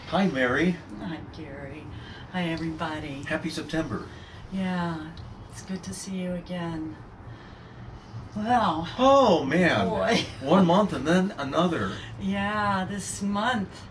Hi, Mary. Hi, Gary. Hi, everybody. Happy September. Yeah, it's good to see you again. Well, Oh, man. boy. 1 month and then another. Yeah, this month.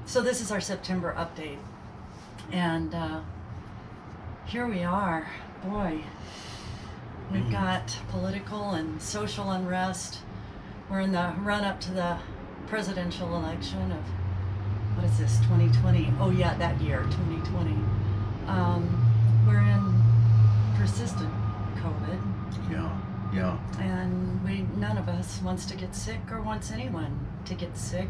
So this is our September update. And here we are. Boy, we've got political and social unrest. We're in the run up to the presidential election of, what is this, 2020? Oh, yeah, that year, 2020. We're in persistent COVID. Yeah. And none of us wants to get sick or wants anyone to get sick.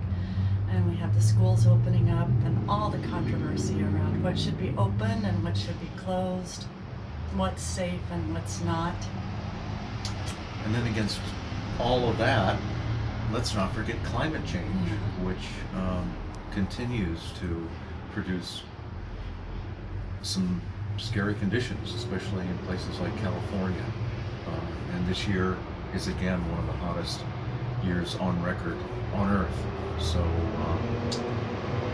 And we have the schools opening up and all the controversy around what should be open and what should be closed, what's safe and what's not. And then against all of that, let's not forget climate change, which continues to produce some scary conditions, especially in places like California. And this year is again one of the hottest years on record on Earth. So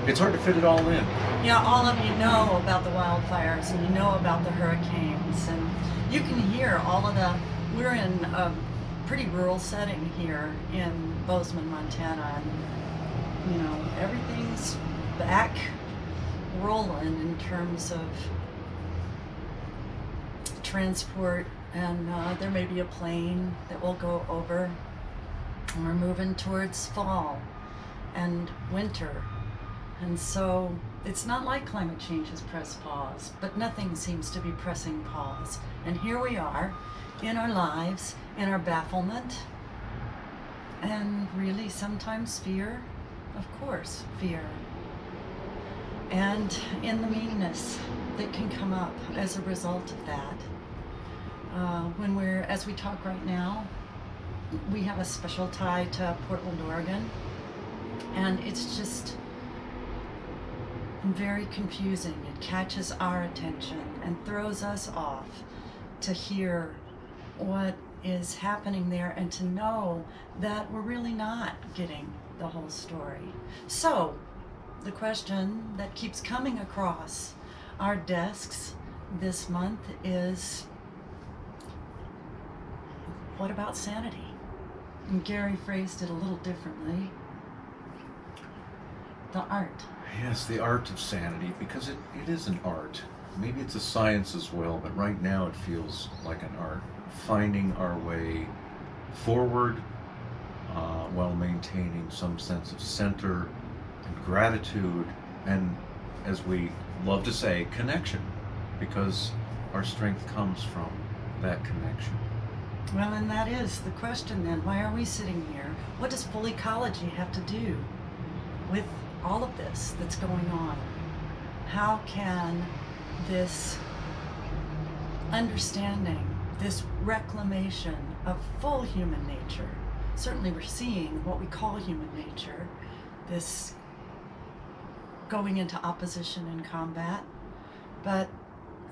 it's hard to fit it all in. Yeah, all of you know about the wildfires and you know about the hurricanes, and you can hear all of the. We're in a pretty rural setting here in Bozeman, Montana, and everything's back rolling in terms of transport, and there may be a plane that will go over. And we're moving towards fall and winter, and so it's not like climate change has pressed pause, but nothing seems to be pressing pause. And here we are in our lives, in our bafflement, and really sometimes fear, of course, fear, and in the meanness that can come up as a result of that. As we talk right now, we have a special tie to Portland, Oregon, and it's just very confusing. It catches our attention and throws us off to hear what is happening there and to know that we're really not getting the whole story. So the question that keeps coming across our desks this month is, what about sanity? And Gary phrased it a little differently. The art. Yes, the art of sanity, because it is an art. Maybe it's a science as well, but right now it feels like an art. Finding our way forward while maintaining some sense of center and gratitude, and, as we love to say, connection, because our strength comes from that connection. Well, and that is the question then. Why are we sitting here? What does full ecology have to do with all of this that's going on? How can this understanding, this reclamation of full human nature, certainly we're seeing what we call human nature, this going into opposition and combat, but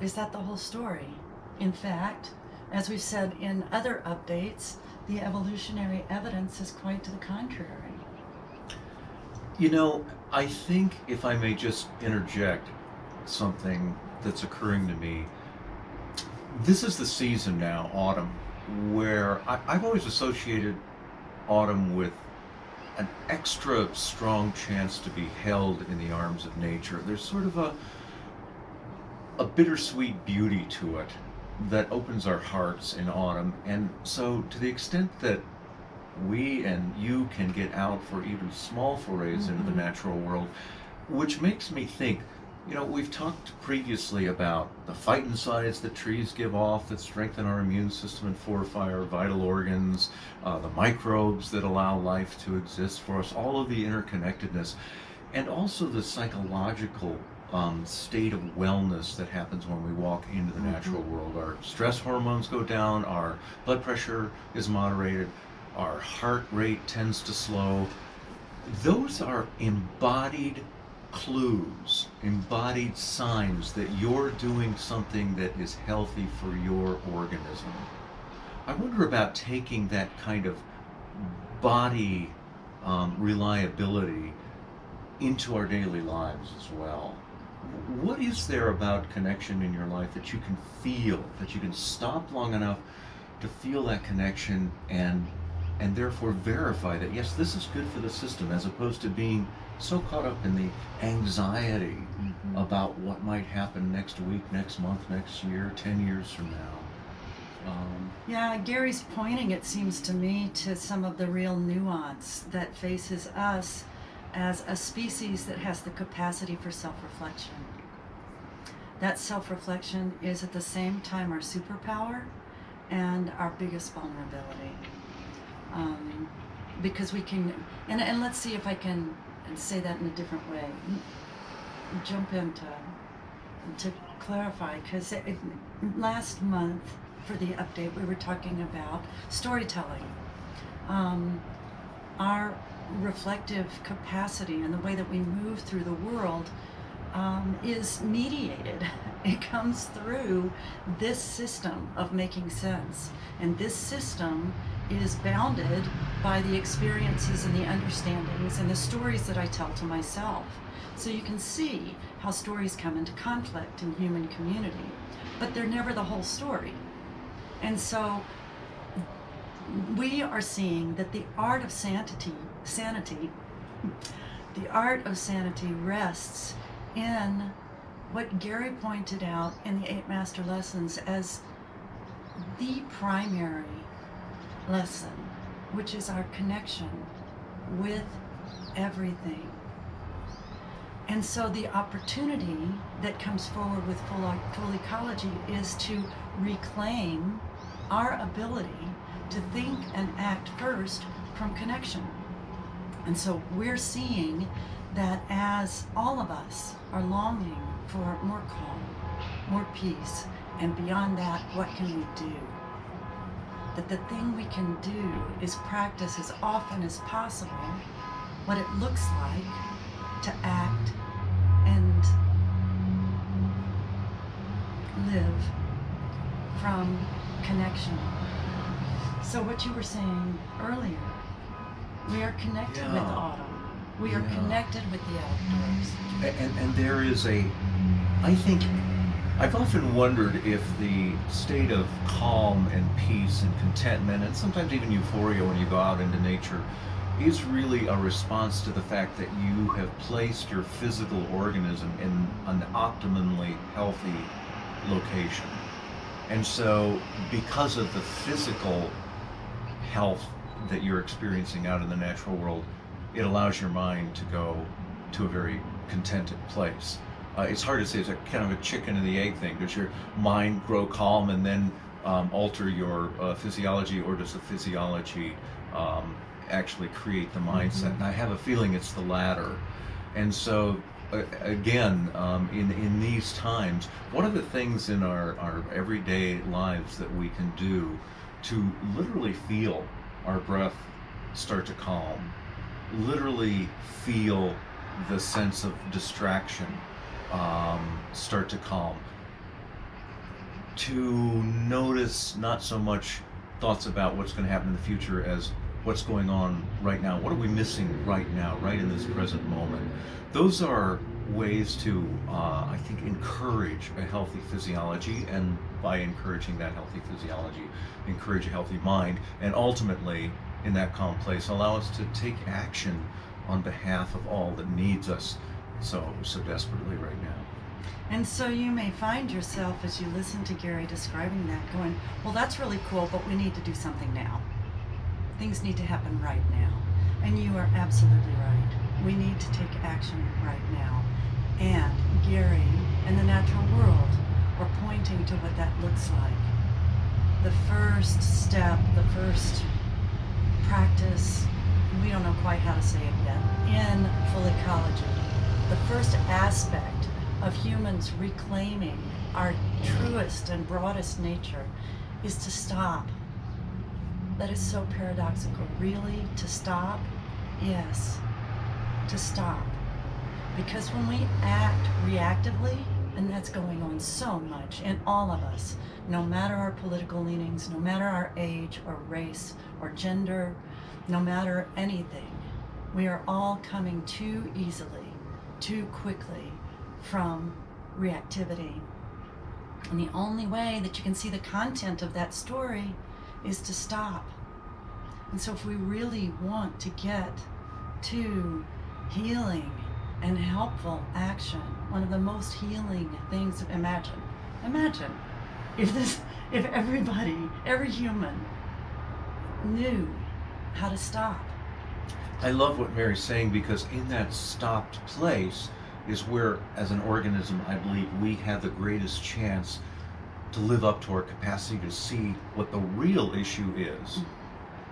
is that the whole story? In fact, as we've said in other updates, the evolutionary evidence is quite to the contrary. I think, if I may just interject something that's occurring to me, this is the season now, autumn, where I've always associated autumn with an extra strong chance to be held in the arms of nature. There's sort of a bittersweet beauty to it that opens our hearts in autumn. And so, to the extent that we and you can get out for even small forays into the natural world, which makes me think, we've talked previously about the phytoncides that trees give off that strengthen our immune system and fortify our vital organs, the microbes that allow life to exist for us, all of the interconnectedness, and also the psychological state of wellness that happens when we walk into the natural world. Our stress hormones go down, our blood pressure is moderated, our heart rate tends to slow. Those are embodied clues, embodied signs that you're doing something that is healthy for your organism. I wonder about taking that kind of body reliability into our daily lives as well. What is there about connection in your life that you can feel, that you can stop long enough to feel that connection and therefore verify that yes, this is good for the system, as opposed to being so caught up in the anxiety about what might happen next week, next month, next year, 10 years from now? Yeah, Gary's pointing, it seems to me, to some of the real nuance that faces us as a species that has the capacity for self-reflection. That self-reflection is at the same time our superpower and our biggest vulnerability. Because we can, and let's see if I can say that in a different way. Jump in to clarify, because last month for the update we were talking about storytelling. Our reflective capacity and the way that we move through the world is mediated. It comes through this system of making sense. And this system is bounded by the experiences and the understandings and the stories that I tell to myself. So you can see how stories come into conflict in human community, but they're never the whole story. And so we are seeing that the art of sanity, the art of sanity rests in what Gary pointed out in the 8 Master Lessons as the primary lesson, which is our connection with everything. And so the opportunity that comes forward with full ecology is to reclaim our ability to think and act first from connection. And so we're seeing that as all of us are longing for more calm, more peace, and beyond that, what can we do? That the thing we can do is practice as often as possible what it looks like to act and live from connection. So what you were saying earlier, we are connected with autumn. We are connected with the outdoors. And there is I think, I've often wondered if the state of calm and peace and contentment, and sometimes even euphoria when you go out into nature, is really a response to the fact that you have placed your physical organism in an optimally healthy location. And so, because of the physical health that you're experiencing out in the natural world, it allows your mind to go to a very contented place. It's hard to say, it's a kind of a chicken and the egg thing. Does your mind grow calm and then alter your physiology, or does the physiology actually create the mindset? And I have a feeling it's the latter. And so, again, in these times, what are the things in our everyday lives that we can do to literally feel our breath start to calm, literally feel the sense of distraction start to calm, to notice not so much thoughts about what's going to happen in the future as what's going on right now? What are we missing right now, right in this present moment? Those are ways to, I think, encourage a healthy physiology, and by encouraging that healthy physiology, encourage a healthy mind, and ultimately, in that calm place, allow us to take action on behalf of all that needs us so desperately right now. And so you may find yourself, as you listen to Gary describing that, going, well, that's really cool, but we need to do something now. Things need to happen right now. And you are absolutely right. We need to take action right now. And Gary and the natural world are pointing to what that looks like. The first step, the first practice, we don't know quite how to say it yet, in full ecology. The first aspect of humans reclaiming our truest and broadest nature is to stop. That is so paradoxical. Really? To stop? Yes, to stop. Because when we act reactively, and that's going on so much in all of us, no matter our political leanings, no matter our age or race or gender, no matter anything, We are all coming too easily, too quickly from reactivity. And the only way that you can see the content of that story is to stop. And so if we really want to get to healing and helpful action, one of the most healing things, imagine if everybody, every human knew how to stop. I love what Mary's saying, because in that stopped place is where, as an organism, I believe we have the greatest chance to live up to our capacity to see what the real issue is,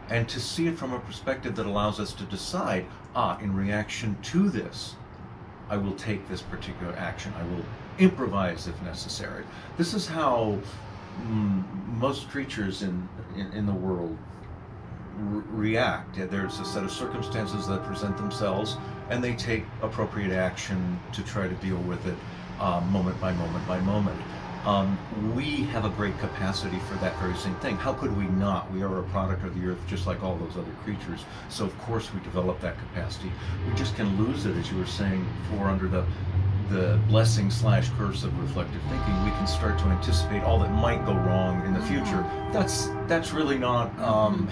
and to see it from a perspective that allows us to decide, in reaction to this, I will take this particular action. I will improvise if necessary. This is how most creatures in the world react. There's a set of circumstances that present themselves, and they take appropriate action to try to deal with it moment by moment by moment. We have a great capacity for that very same thing. How could we not? We are a product of the earth just like all those other creatures. So of course we develop that capacity. We just can lose it, as you were saying before, under the blessing / curse of reflective thinking. We can start to anticipate all that might go wrong in the future. That's really not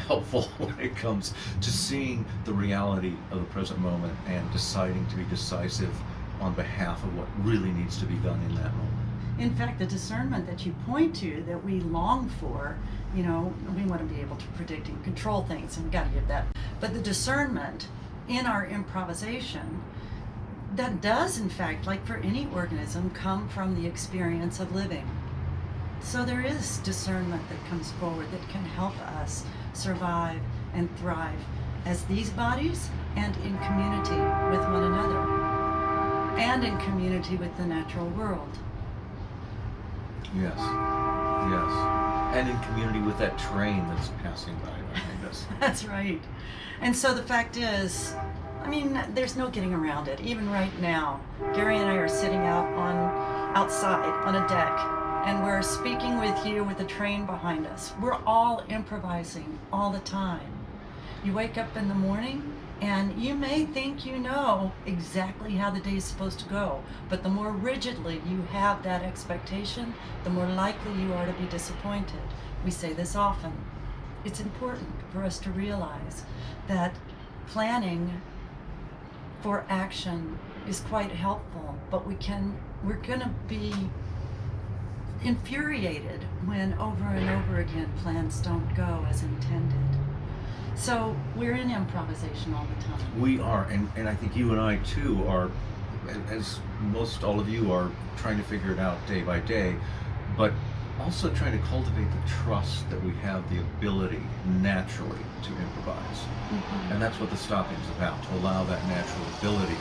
helpful when it comes to seeing the reality of the present moment and deciding to be decisive on behalf of what really needs to be done in that moment. In fact, the discernment that you point to, that we long for, we want to be able to predict and control things, and we got to give that. But the discernment in our improvisation, that does, in fact, like for any organism, come from the experience of living. So there is discernment that comes forward that can help us survive and thrive as these bodies, and in community with one another, and in community with the natural world. Yes, and in community with that train that's passing by behind us. That's right. And so the fact is, there's no getting around it. Even right now, Gary and I are sitting outside on a deck, and we're speaking with you with the train behind us. We're all improvising all the time. You wake up in the morning, and you may think you know exactly how the day is supposed to go, but the more rigidly you have that expectation, the more likely you are to be disappointed. We say this often. It's important for us to realize that planning for action is quite helpful, but we're going to be infuriated when over and over again plans don't go as intended. So we're in improvisation all the time. We are, and I think you and I too are, as most all of you are, trying to figure it out day by day, but also trying to cultivate the trust that we have the ability naturally to improvise. And that's what the stopping is about, to allow that natural ability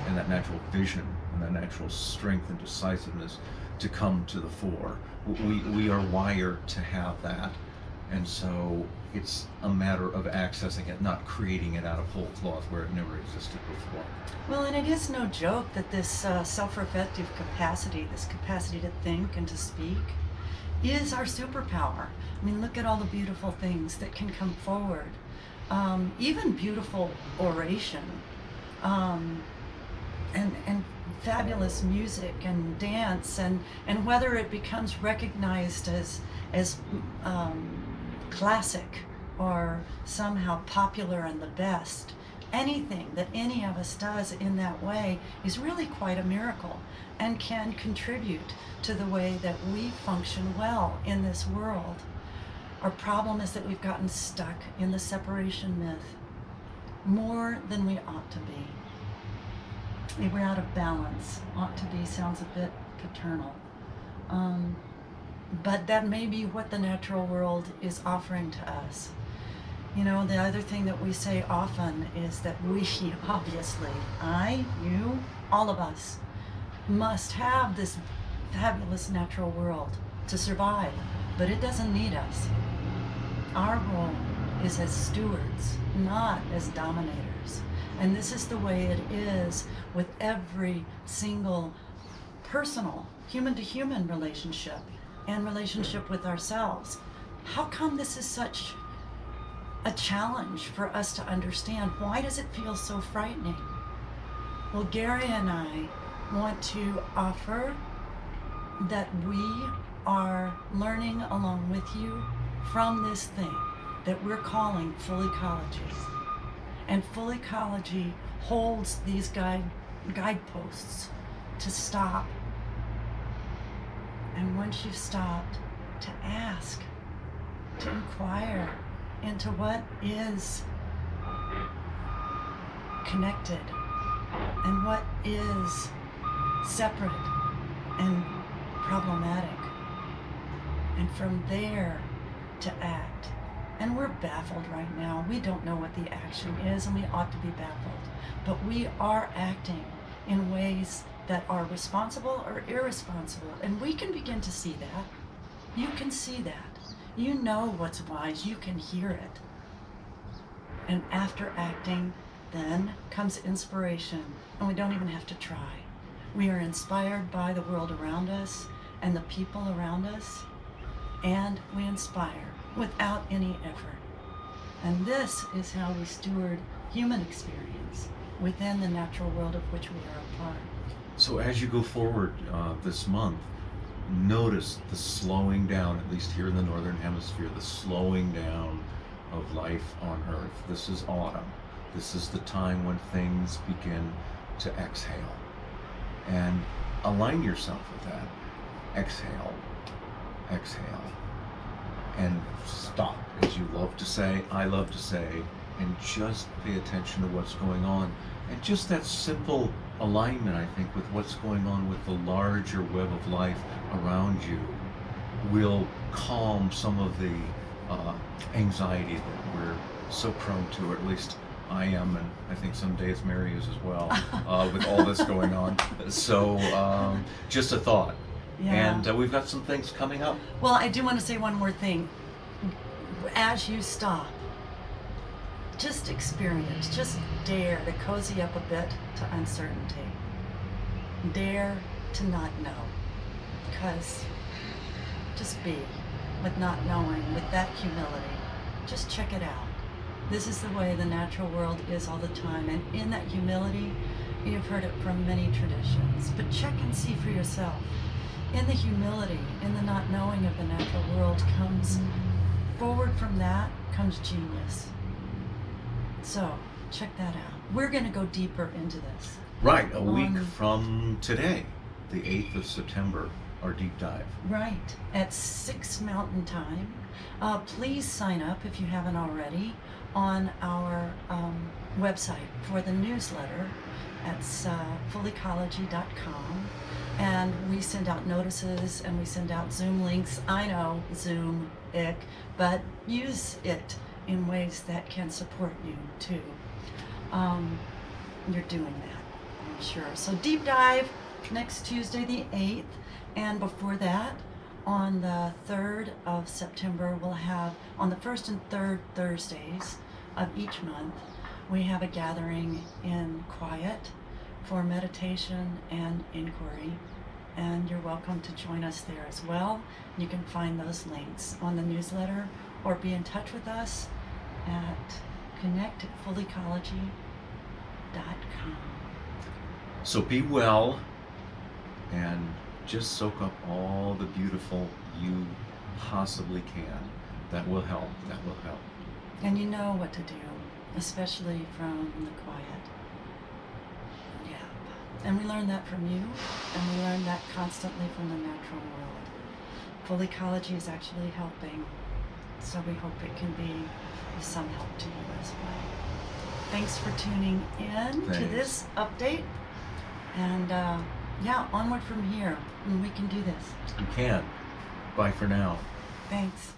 and that natural vision and that natural strength and decisiveness to come to the fore. We are wired to have that. And so it's a matter of accessing it, not creating it out of whole cloth where it never existed before. Well, and it is no joke that this self-reflective capacity, this capacity to think and to speak, is our superpower. Look at all the beautiful things that can come forward. Even beautiful oration, and fabulous music and dance, and whether it becomes recognized as classic or somehow popular and the best. Anything that any of us does in that way is really quite a miracle and can contribute to the way that we function well in this world. Our problem is that we've gotten stuck in the separation myth more than we ought to be. We're out of balance. Ought to be sounds a bit paternal. But that may be what the natural world is offering to us. The other thing that we say often is that we, obviously, I, you, all of us, must have this fabulous natural world to survive, but it doesn't need us. Our role is as stewards, not as dominators. And this is the way it is with every single personal, human-to-human relationship and relationship with ourselves. How come this is such a challenge for us to understand, why does it feel so frightening? Well, Gary and I want to offer that we are learning along with you from this thing that we're calling full ecology. And full ecology holds these guideposts to stop. And once you've stopped, to ask, to inquire into what is connected and what is separate and problematic. And from there to act. And we're baffled right now. We don't know what the action is, and we ought to be baffled. But we are acting in ways that are responsible or irresponsible. And we can begin to see that. You can see that. You know what's wise. You can hear it. And after acting, then comes inspiration. And we don't even have to try. We are inspired by the world around us and the people around us. And we inspire without any effort. And this is how we steward human experience within the natural world of which we are a part. So as you go forward this month, notice the slowing down, at least here in the Northern Hemisphere, the slowing down of life on Earth. This is autumn. This is the time when things begin to exhale. And align yourself with that. Exhale, exhale, and stop, as you love to say, I love to say, and just pay attention to what's going on. And just that simple alignment, I think, with what's going on with the larger web of life around you will calm some of the anxiety that we're so prone to, or at least I am, and I think some days Mary is as well, with all this going on. So just a thought. Yeah. And we've got some things coming up. Well, I do want to say one more thing. As you stop, just experience, just dare to cozy up a bit to uncertainty. Dare to not know. Because just be with not knowing, with that humility. Just check it out. This is the way the natural world is all the time. And in that humility, you've heard it from many traditions. But check and see for yourself. In the humility, in the not knowing of the natural world comes, forward from that comes genius. So, check that out. We're going to go deeper into this. Right, a week from today, the 8th of September, our deep dive. Right, at 6 Mountain Time. Please sign up if you haven't already on our website for the newsletter. That's fullecology.com. And we send out notices and we send out Zoom links. I know, Zoom, ick, but use it in ways that can support you too. You're doing that, I'm sure. So deep dive next Tuesday the 8th. And before that, on the 3rd of September, we'll have, on the 1st and 3rd Thursdays of each month, we have a gathering in quiet for meditation and inquiry. And you're welcome to join us there as well. You can find those links on the newsletter or be in touch with us at connect@fullecology.com. So be well and just soak up all the beautiful you possibly can. That will help. That will help. And you know what to do, especially from the quiet. Yeah. And we learn that from you, and we learn that constantly from the natural world. Full ecology is actually helping, so we hope it can be of some help to you as well. Thanks for tuning in to this update, and yeah, onward from here, and we can do this. You can. Bye for now. Thanks.